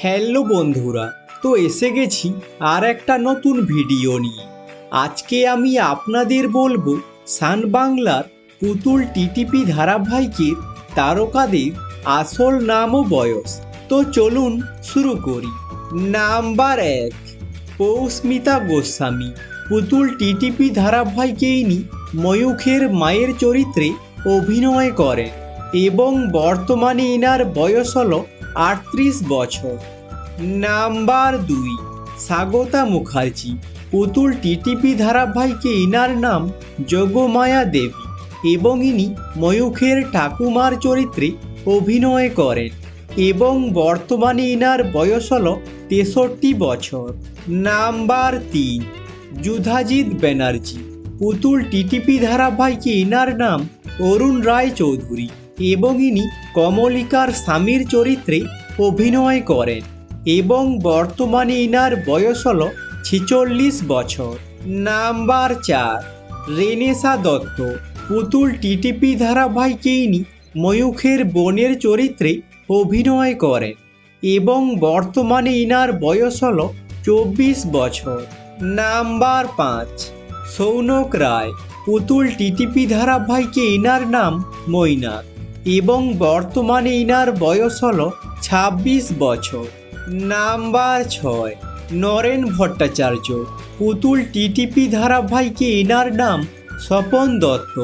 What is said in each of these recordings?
Hello বন্ধুরা, তো এসে গেছি আর একটা নতুন ভিডিও নিয়ে। আজকে আমি আপনাদের বলবো সান বাংলার পুতুল টিটিপি ধারাবাহিকের তারকাদের আসল নাম ও বয়স। তো চলুন শুরু করি। নাম্বার 1, পৌস্মিতা গোস্বামী। পুতুল টিটিপি ধারাবাহিকে ইনি ময়ূখের মায়ের চরিত্রে অভিনয় করেন এবং বর্তমানে ইনার বয়স হল 38 বছর। নাম্বার 2, স্বাগতা মুখার্জি। পুতুল টিটিপি ধারাবাহিকে ইনার নাম যোগমায়া দেবী এবং ইনি ময়ূখের ঠাকুমার চরিত্রে অভিনয় করেন এবং বর্তমানে ইনার বয়স হল 63 বছর। নাম্বার 3, যুধাজিৎ ব্যানার্জি। পুতুল টিটিপি ধারাবাহিকে ইনার নাম অরুণ রায় চৌধুরী এবং ইনি কমলিকার স্বামীর চরিত্রে অভিনয় করেন এবং বর্তমানে ইনার বয়স হল 46 বছর। Number 4, Renaissance Dutta. পুতুল টিটিপি ধারাবাহিকে ইনি ময়ূখের বোনের চরিত্রে অভিনয় করেন এবং বর্তমানে ইনার বয়স হল 24 বছর। নাম্বার 5, সৌনক রায়। পুতুল টিটিপি ধারাবাহিকে ইনার নাম মৈনাক এবং বর্তমানে ইনার বয়স হল 26 বছর। নাম্বার 6, নরেন ভট্টাচার্য। পুতুল টিটিপি ধারাবাহিকে ইনার নাম স্বপন দত্ত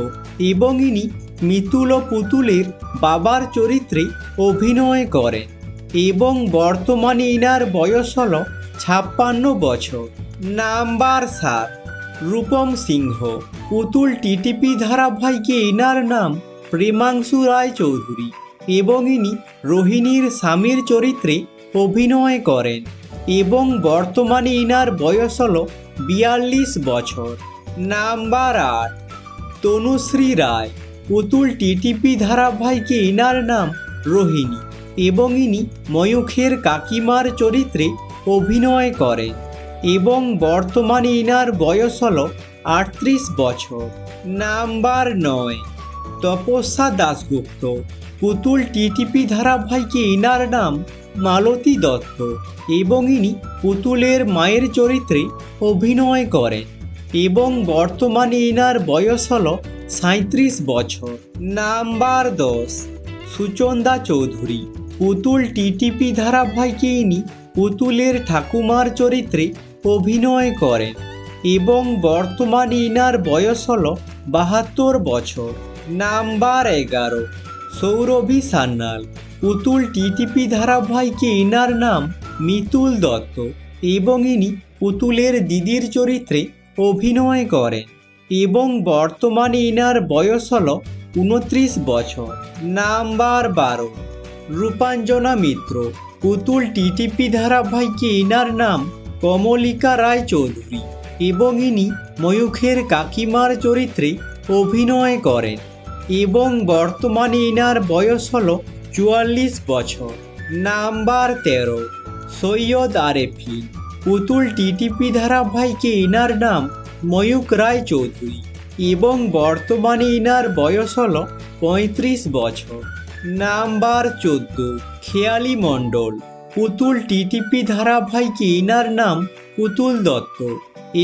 এবং ইনি মিতুল ও পুতুলের বাবার চরিত্রে অভিনয় করেন এবং বর্তমানে ইনার বয়স হল 56 বছর। নাম্বার 7, রূপম সিংহ। পুতুল টিটিপি ধারাবাহিকে ইনার নাম প্রেমাংশু রায় চৌধুরী এবং ইনি রোহিণীর স্বামীর চরিত্রে অভিনয় করেন এবং বর্তমানে ইনার বয়স হল 42 বছর। নাম্বার 8, তনুশ্রী রায়। পুতুল টিটিপি ধারাবাহিকে ইনার নাম রোহিণী এবং ইনি ময়ূখের কাকিমার চরিত্রে অভিনয় করেন এবং বর্তমানে ইনার বয়স হল 38 বছর। নাম্বার 9, তপস্যা দাশগুপ্ত। পুতুল টিটিপি ধারাবাহিকে ইনার নাম মালতী দত্ত এবং ইনি পুতুলের মায়ের চরিত্রে অভিনয় করেন এবং বর্তমানে ইনার বয়স হল 37 বছর। নাম্বার 10, সুচন্দা চৌধুরী। পুতুল টিটিপি ধারাবাহিকে ইনি পুতুলের ঠাকুমার চরিত্রে অভিনয় করেন এবং বর্তমানে ইনার বয়স হল 72 বছর। নাম্বার 11, সৌরভী সান্যাল। পুতুল টিটিপি ধারাবাহিকে ইনার নাম মিতুল দত্ত এবং ইনি পুতুলের দিদির চরিত্রে অভিনয় করেন এবং বর্তমানে ইনার বয়স হল 29 বছর। নাম্বার 12, রূপাঞ্জনা মিত্র। পুতুল টিটিপি ধারাবাহিকে ইনার নাম কমলিকা রায় চৌধুরী এবং ইনি ময়ূখের কাকিমার চরিত্রে অভিনয় করেন এবং বর্তমানে ইনার বয়স হল 44 বছর। নাম্বার 13, সৈয়দ আরেফিন। পুতুল টিটিপি ধারাবাহিকে ইনার নাম ময়ূক রায় চৌধুরী এবং বর্তমানে ইনার বয়স হল 35 বছর। নাম্বার 14, খেয়ালি মণ্ডল। পুতুল টিটিপি ধারাবাহিকে ইনার নাম পুতুল দত্ত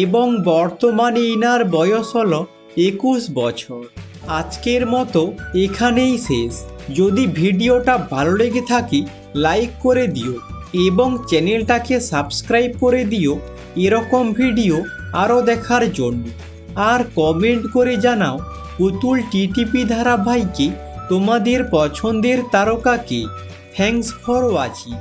এবং বর্তমানে ইনার বয়স হল 21 বছর। আজকের মতো এখানেই শেষ। যদি ভিডিওটা ভালো লেগে থাকে লাইক করে দিও এবং চ্যানেলটাকে সাবস্ক্রাইব করে দিও এরকম ভিডিও আরও দেখার জন্য। আর কমেন্ট করে জানাও পুতুল টিটিপি ধারাবাহিকে তোমাদের পছন্দের তারকা কে। Thanks for watching.